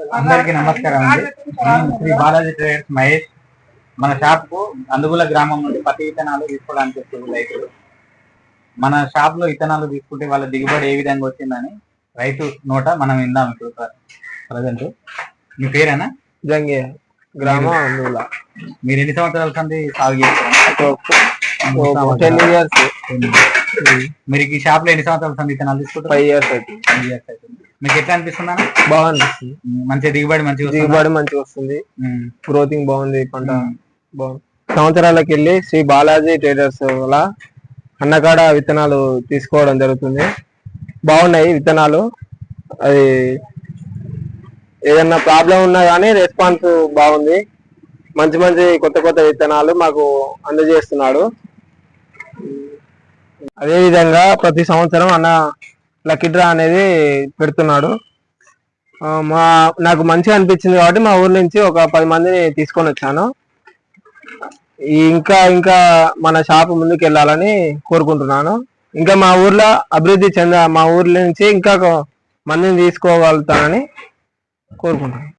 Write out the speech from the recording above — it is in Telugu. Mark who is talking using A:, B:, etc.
A: అందరికీ నమస్కారం అండి. నేను శ్రీ బాలాజీ ట్రేడర్స్ మహేష్. మన షాప్ కు అందుగుల గ్రామం నుండి పత్తి విత్తనాలు తీసుకోవడానికి వస్తుంది రైతులు. మన షాప్ లో విత్తనాలు తీసుకుంటే వాళ్ళ దిగుబడి ఏ విధంగా వచ్చిందని రైతు నోట మనం విందాం ఇప్పుడు ప్రజెంట్. మీ పేరేనా?
B: జంగే గ్రామం అందుగుల.
A: మీరు ఎన్ని సంవత్సరాల సంది సాగు చేస్తారు?
B: 10 years.
A: మీరు ఈ షాప్ లో ఎన్ని సంవత్సరాల సంది విత్తనాలు తీసుకుంటారు?
B: 5 years అవుతుంది.
A: మీకు ఎట్లా అనిపిస్తుందా?
B: బాగుంది,
A: మంచి దిగుబడి
B: మంచిగా వస్తుంది. గ్రోతింగ్ బాగుంది, పంట బాగుంది. సంవత్సరాలకు వెళ్ళి శ్రీ బాలాజీ ట్రేడర్స్ వల్ల అన్నకాడ విత్తనాలు తీసుకోవడం జరుగుతుంది. బాగున్నాయి విత్తనాలు. అది ఏదన్నా ప్రాబ్లం ఉన్నా కానీ రెస్పాన్స్ బాగుంది. మంచి మంచి కొత్త కొత్త విత్తనాలు మాకు అందజేస్తున్నాడు. అదే విధంగా ప్రతి సంవత్సరం అన్న లక్కీ డ్రా అనేది పెడుతున్నాడు. నాకు మంచిగా అనిపించింది కాబట్టి మా ఊరు నుంచి ఒక 10 మందిని తీసుకొని వచ్చాను. ఇంకా ఇంకా మన షాప్ ముందుకు వెళ్ళాలని కోరుకుంటున్నాను. ఇంకా మా ఊర్లో అభివృద్ధి మా ఊర్ల నుంచి ఇంకా మందిని తీసుకోగలుగుతానని కోరుకుంటున్నాను.